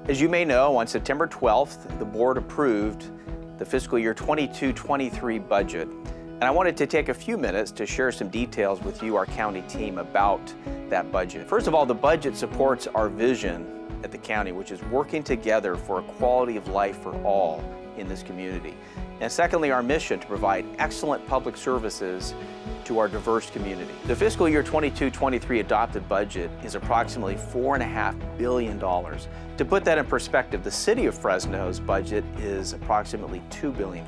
As you may know, on September 12th, the board approved the fiscal year 22-23 budget. And I wanted to take a few minutes to share some details with you, our county team, about that budget. First of all, the budget supports our vision at the county, which is working together for a quality of life for all in this community. And secondly, our mission to provide excellent public services to our diverse community. The fiscal year 22-23 adopted budget is approximately $4.5 billion. To put that in perspective, the city of Fresno's budget is approximately $2 billion.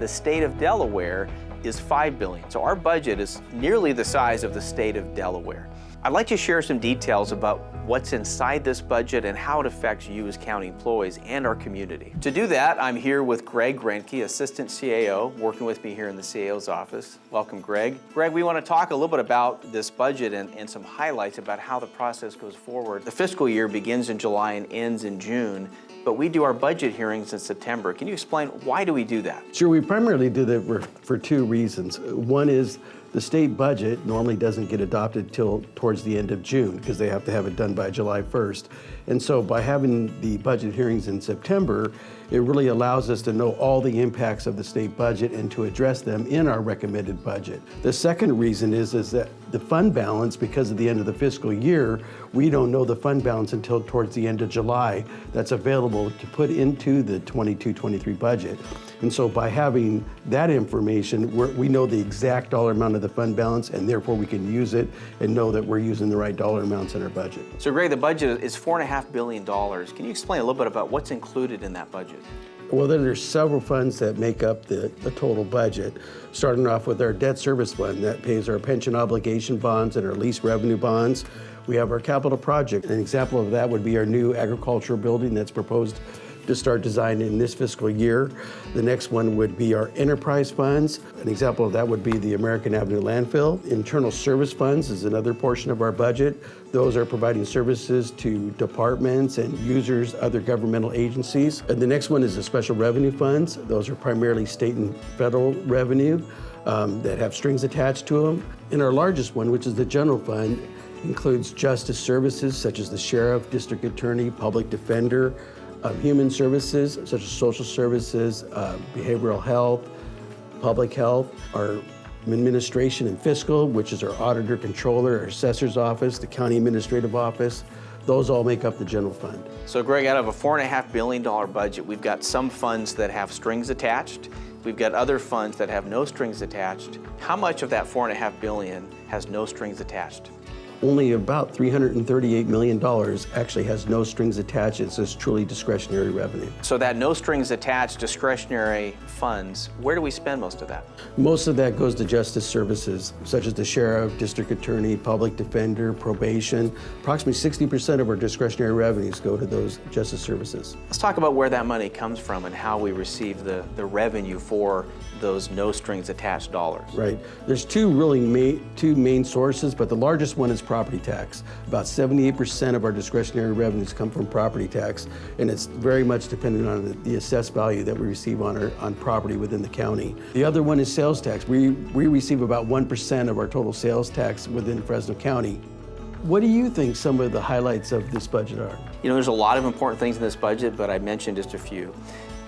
The state of Delaware is $5 billion. So our budget is nearly the size of the state of Delaware. I'd like to share some details about what's inside this budget and how it affects you as county employees and our community. To do that, I'm here with Greg Renke, Assistant CAO, working with me here in the CAO's office. Welcome, Greg. Greg, we want to talk a little bit about this budget and some highlights about how the process goes forward. The fiscal year begins in July and ends in June, but we do our budget hearings in September. Can you explain why do we do that? Sure, we primarily do that for two reasons. One is the state budget normally doesn't get adopted till towards the end of June because they have to have it done by July 1st. And so by having the budget hearings in September, it really allows us to know all the impacts of the state budget and to address them in our recommended budget. The second reason is that the fund balance, because of the end of the fiscal year, we don't know the fund balance until towards the end of July that's available to put into the 22-23 budget. And so by having that information, we know the exact dollar amount of the fund balance, and therefore we can use it and know that we're using the right dollar amounts in our budget. So Greg, the budget is $4.5 billion. Can you explain a little bit about what's included in that budget? Well, then there's several funds that make up the total budget, starting off with our debt service fund that pays our pension obligation bonds and our lease revenue bonds. We have our capital project. An example of that would be our new agricultural building that's proposed to start design in this fiscal year. The next one would be our enterprise funds. An example of that would be the American Avenue landfill. Internal service funds is another portion of our budget. Those are providing services to departments and users, other governmental agencies. And the next one is the special revenue funds. Those are primarily state and federal revenue that have strings attached to them. And our largest one, which is the general fund, includes justice services such as the sheriff, district attorney, public defender, human services such as social services, behavioral health, public health, our administration and fiscal, which is our auditor, controller, our assessor's office, the county administrative office. Those all make up the general fund. So Greg, out of a $4.5 billion budget, we've got some funds that have strings attached. We've got other funds that have no strings attached. How much of that $4.5 billion has no strings attached? Only about $338 million actually has no strings attached. It's just truly discretionary revenue. So that no strings attached discretionary funds, where do we spend most of that? Most of that goes to justice services, such as the sheriff, district attorney, public defender, probation. Approximately 60% of our discretionary revenues go to those justice services. Let's talk about where that money comes from and how we receive the revenue for those no strings attached dollars. Right. There's two main sources, but the largest one is property tax. About 78% of our discretionary revenues come from property tax, and it's very much dependent on the assessed value that we receive on property within the county. The other one is sales tax. We receive about 1% of our total sales tax within Fresno County. What do you think some of the highlights of this budget are? You know, there's a lot of important things in this budget, but I mentioned just a few.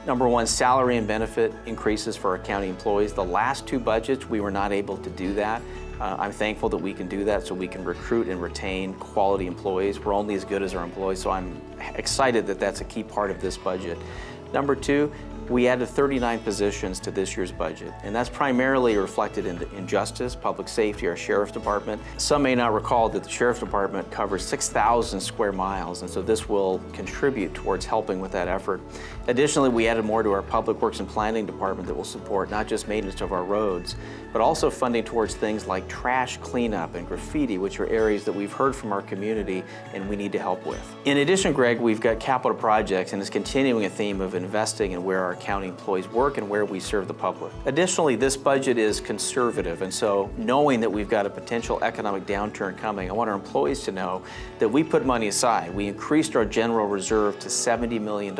Number one, salary and benefit increases for our county employees. The last two budgets, we were not able to do that. I'm thankful that we can do that so we can recruit and retain quality employees. We're only as good as our employees, so I'm excited that that's a key part of this budget. Number two, we added 39 positions to this year's budget, and that's primarily reflected in justice, public safety, our sheriff's department. Some may not recall that the sheriff's department covers 6,000 square miles, and so this will contribute towards helping with that effort. Additionally, we added more to our public works and planning department that will support not just maintenance of our roads, but also funding towards things like trash cleanup and graffiti, which are areas that we've heard from our community and we need to help with. In addition, Greg, we've got capital projects, and it's continuing a theme of investing in where our county employees work and where we serve the public. Additionally, this budget is conservative, and so knowing that we've got a potential economic downturn coming, I want our employees to know that we put money aside. We increased our general reserve to $70 million.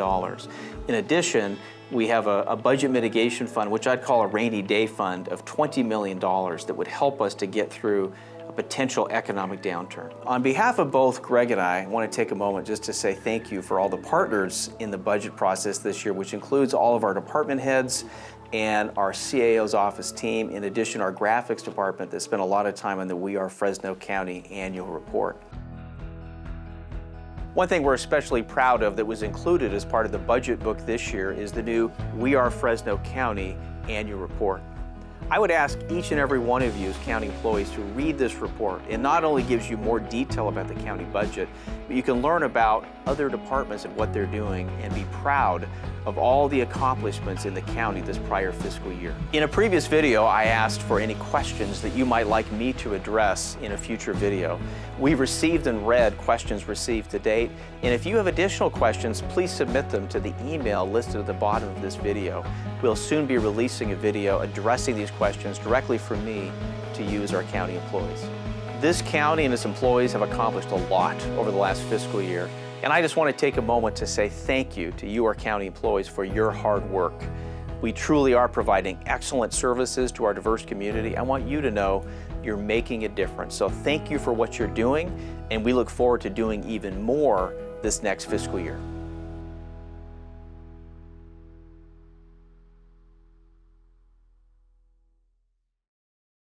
In addition, we have a budget mitigation fund, which I'd call a rainy day fund of $20 million that would help us to get through a potential economic downturn. On behalf of both Greg and I want to take a moment just to say thank you for all the partners in the budget process this year, which includes all of our department heads and our CAO's office team, in addition our graphics department that spent a lot of time on the We Are Fresno County annual report. One thing we're especially proud of that was included as part of the budget book this year is the new We Are Fresno County annual report. I would ask each and every one of you as county employees to read this report. It not only gives you more detail about the county budget, but you can learn about other departments and what they're doing and be proud of all the accomplishments in the county this prior fiscal year. In a previous video, I asked for any questions that you might like me to address in a future video. We've received and read questions received to date, and if you have additional questions, please submit them to the email listed at the bottom of this video. We'll soon be releasing a video addressing these questions directly from me to you as our county employees. This county and its employees have accomplished a lot over the last fiscal year, and I just want to take a moment to say thank you to you, our county employees, for your hard work. We truly are providing excellent services to our diverse community. I want you to know you're making a difference. So thank you for what you're doing, and we look forward to doing even more this next fiscal year.